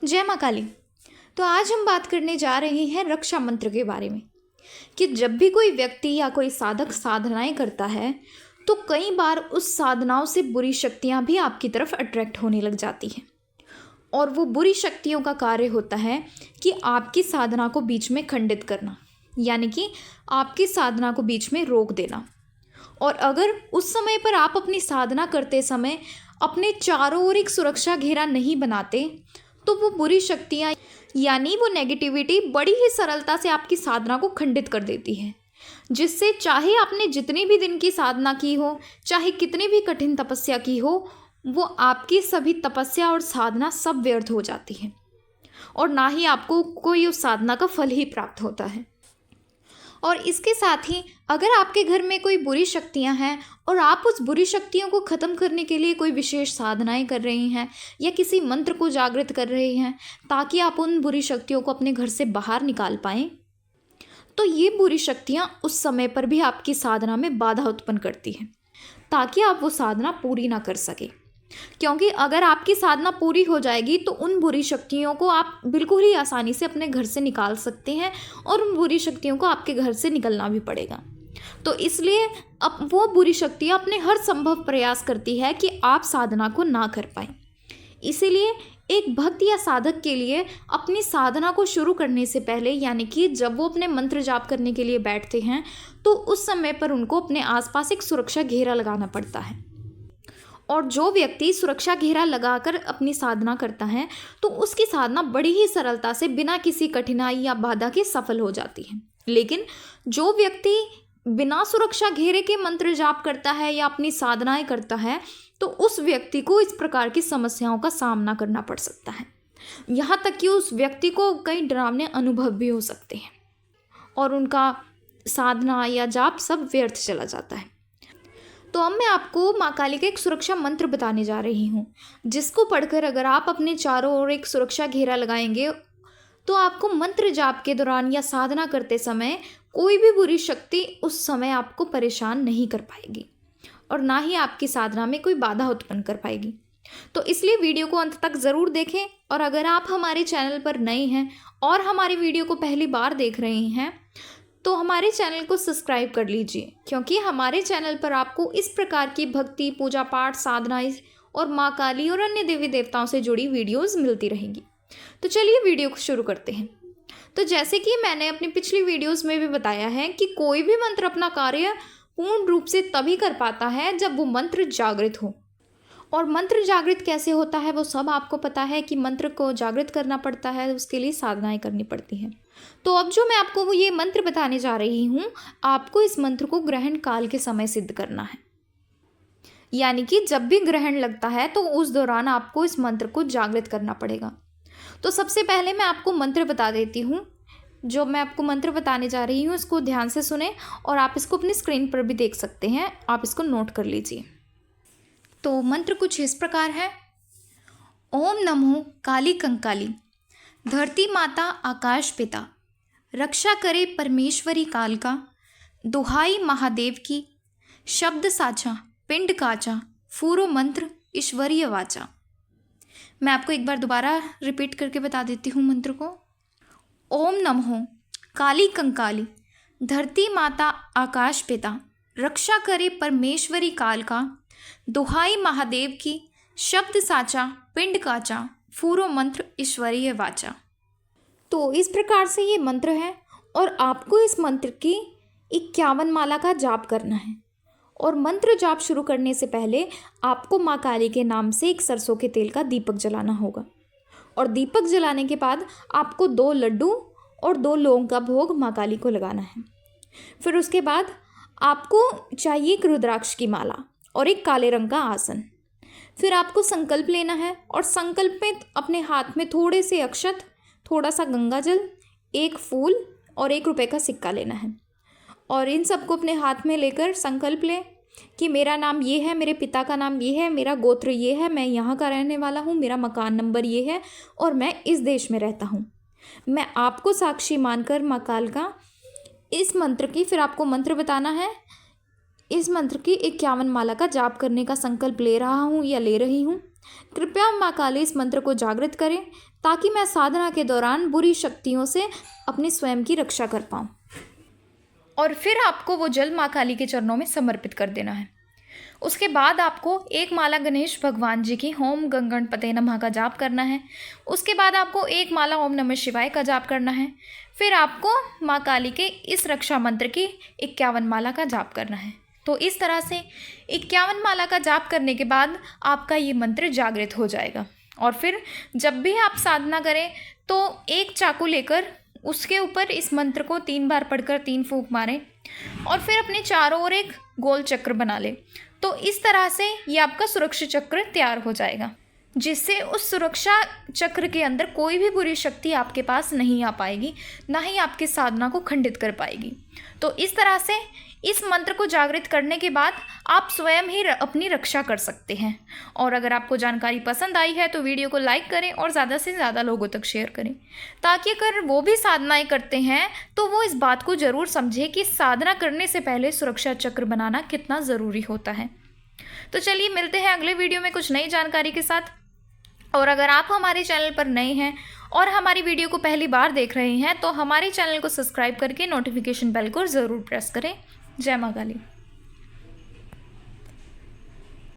जय माँ काली। तो आज हम बात करने जा रहे हैं रक्षा मंत्र के बारे में कि जब भी कोई व्यक्ति या कोई साधक साधनाएं करता है तो कई बार उस साधनाओं से बुरी शक्तियां भी आपकी तरफ अट्रैक्ट होने लग जाती हैं। और वो बुरी शक्तियों का कार्य होता है कि आपकी साधना को बीच में खंडित करना, यानी कि आपकी साधना को बीच में रोक देना। और अगर उस समय पर आप अपनी साधना करते समय अपने चारों ओर एक सुरक्षा घेरा नहीं बनाते तो वो बुरी शक्तियाँ यानी वो नेगेटिविटी बड़ी ही सरलता से आपकी साधना को खंडित कर देती है, जिससे चाहे आपने जितनी भी दिन की साधना की हो, चाहे कितनी भी कठिन तपस्या की हो, वो आपकी सभी तपस्या और साधना सब व्यर्थ हो जाती है और ना ही आपको कोई उस साधना का फल ही प्राप्त होता है। और इसके साथ ही अगर आपके घर में कोई बुरी शक्तियां हैं और आप उस बुरी शक्तियों को ख़त्म करने के लिए कोई विशेष साधनाएं कर रही हैं या किसी मंत्र को जागृत कर रहे हैं ताकि आप उन बुरी शक्तियों को अपने घर से बाहर निकाल पाएं, तो ये बुरी शक्तियां उस समय पर भी आपकी साधना में बाधा उत्पन्न करती हैं ताकि आप वो साधना पूरी ना कर सके। क्योंकि अगर आपकी साधना पूरी हो जाएगी तो उन बुरी शक्तियों को आप बिल्कुल ही आसानी से अपने घर से निकाल सकते हैं और उन बुरी शक्तियों को आपके घर से निकलना भी पड़ेगा। तो इसलिए अब वो बुरी शक्तियाँ अपने हर संभव प्रयास करती है कि आप साधना को ना कर पाएं। इसीलिए एक भक्त या साधक के लिए अपनी साधना को शुरू करने से पहले, यानी कि जब वो अपने मंत्र जाप करने के लिए बैठते हैं, तो उस समय पर उनको अपने आसपास एक सुरक्षा घेरा लगाना पड़ता है। और जो व्यक्ति सुरक्षा घेरा लगाकर अपनी साधना करता है तो उसकी साधना बड़ी ही सरलता से बिना किसी कठिनाई या बाधा के सफल हो जाती है। लेकिन जो व्यक्ति बिना सुरक्षा घेरे के मंत्र जाप करता है या अपनी साधनाएं करता है तो उस व्यक्ति को इस प्रकार की समस्याओं का सामना करना पड़ सकता है। यहाँ तक कि उस व्यक्ति को कई डरावने अनुभव भी हो सकते हैं और उनका साधना या जाप सब व्यर्थ चला जाता है। तो अब मैं आपको माँ काली का एक सुरक्षा मंत्र बताने जा रही हूँ, जिसको पढ़कर अगर आप अपने चारों ओर एक सुरक्षा घेरा लगाएंगे तो आपको मंत्र जाप के दौरान या साधना करते समय कोई भी बुरी शक्ति उस समय आपको परेशान नहीं कर पाएगी और ना ही आपकी साधना में कोई बाधा उत्पन्न कर पाएगी। तो इसलिए वीडियो को अंत तक ज़रूर देखें। और अगर आप हमारे चैनल पर नए हैं और हमारी वीडियो को पहली बार देख रहे हैं तो हमारे चैनल को सब्सक्राइब कर लीजिए, क्योंकि हमारे चैनल पर आपको इस प्रकार की भक्ति, पूजा पाठ, साधनाएं और माँ काली और अन्य देवी देवताओं से जुड़ी वीडियोस मिलती रहेंगी। तो चलिए वीडियो को शुरू करते हैं। तो जैसे कि मैंने अपनी पिछली वीडियोस में भी बताया है कि कोई भी मंत्र अपना कार्य पूर्ण रूप से तभी कर पाता है जब वो मंत्र जागृत हो। और मंत्र जागृत कैसे होता है वो सब आपको पता है कि मंत्र को जागृत करना पड़ता है, उसके लिए साधनाएं करनी पड़ती हैं। तो अब जो मैं आपको वो ये मंत्र बताने जा रही हूँ, आपको इस मंत्र को ग्रहण काल के समय सिद्ध करना है, यानी कि जब भी ग्रहण लगता है तो उस दौरान आपको इस मंत्र को जागृत करना पड़ेगा। तो सबसे पहले मैं आपको मंत्र बता देती हूँ। जो मैं आपको मंत्र बताने जा रही हूँ इसको ध्यान से सुने और आप इसको अपनी स्क्रीन पर भी देख सकते हैं, आप इसको नोट कर लीजिए। तो मंत्र कुछ इस प्रकार है। ओम नमो काली कंकाली, धरती माता आकाश पिता, रक्षा करे परमेश्वरी काल का, दुहाई महादेव की, शब्द साचा पिंड काचा, फूरो मंत्र ईश्वरीय वाचा। मैं आपको एक बार दोबारा रिपीट करके बता देती हूँ मंत्र को। ओम नमो काली कंकाली, धरती माता आकाश पिता, रक्षा करे परमेश्वरी काल का, दुहाई महादेव की, शब्द साचा पिंड काचा, फूरो मंत्र ईश्वरीय वाचा। तो इस प्रकार से ये मंत्र है और आपको इस मंत्र की 51 माला का जाप करना है। और मंत्र जाप शुरू करने से पहले आपको माँ काली के नाम से एक सरसों के तेल का दीपक जलाना होगा। और दीपक जलाने के बाद आपको 2 लड्डू और 2 लौंग का भोग माँ काली को लगाना है। फिर उसके बाद आपको चाहिए एक रुद्राक्ष की माला और एक काले रंग का आसन। फिर आपको संकल्प लेना है और संकल्प में अपने हाथ में थोड़े से अक्षत, थोड़ा सा गंगा जल, 1 फूल और 1 रुपये का सिक्का लेना है। और इन सबको अपने हाथ में लेकर संकल्प लें कि मेरा नाम ये है, मेरे पिता का नाम ये है, मेरा गोत्र ये है, मैं यहाँ का रहने वाला हूँ, मेरा मकान नंबर ये है और मैं इस देश में रहता हूँ। मैं आपको साक्षी मानकर माँ काल का इस मंत्र की, फिर आपको मंत्र बताना है, इस मंत्र की 51 माला का जाप करने का संकल्प ले रहा हूँ या ले रही हूँ। कृपया माँ काली इस मंत्र को जागृत करें ताकि मैं साधना के दौरान बुरी शक्तियों से अपनी स्वयं की रक्षा कर पाऊँ। और फिर आपको वो जल माँ काली के चरणों में समर्पित कर देना है। उसके बाद आपको एक माला गणेश भगवान जी की ओम गं गणपते नमः का जाप करना है। उसके बाद आपको एक माला ओम नमः शिवाय का जाप करना है। फिर आपको माँ काली के इस रक्षा मंत्र की 51 माला का जाप करना है। तो इस तरह से 51 माला का जाप करने के बाद आपका ये मंत्र जागृत हो जाएगा। और फिर जब भी आप साधना करें तो एक चाकू लेकर उसके ऊपर इस मंत्र को 3 बार पढ़कर 3 फूंक मारें और फिर अपने चारों ओर एक गोल चक्र बना लें। तो इस तरह से ये आपका सुरक्षा चक्र तैयार हो जाएगा, जिससे उस सुरक्षा चक्र के अंदर कोई भी बुरी शक्ति आपके पास नहीं आ पाएगी, ना ही आपकी साधना को खंडित कर पाएगी। तो इस तरह से इस मंत्र को जागृत करने के बाद आप स्वयं ही अपनी रक्षा कर सकते हैं। और अगर आपको जानकारी पसंद आई है तो वीडियो को लाइक करें और ज़्यादा से ज़्यादा लोगों तक शेयर करें, ताकि अगर वो भी साधनाएं करते हैं तो वो इस बात को ज़रूर समझे कि साधना करने से पहले सुरक्षा चक्र बनाना कितना ज़रूरी होता है। तो चलिए मिलते हैं अगले वीडियो में कुछ नई जानकारी के साथ। और अगर आप हमारे चैनल पर नए हैं और हमारी वीडियो को पहली बार देख रहे हैं तो हमारे चैनल को सब्सक्राइब करके नोटिफिकेशन बेल को ज़रूर प्रेस करें। जय माँ काली।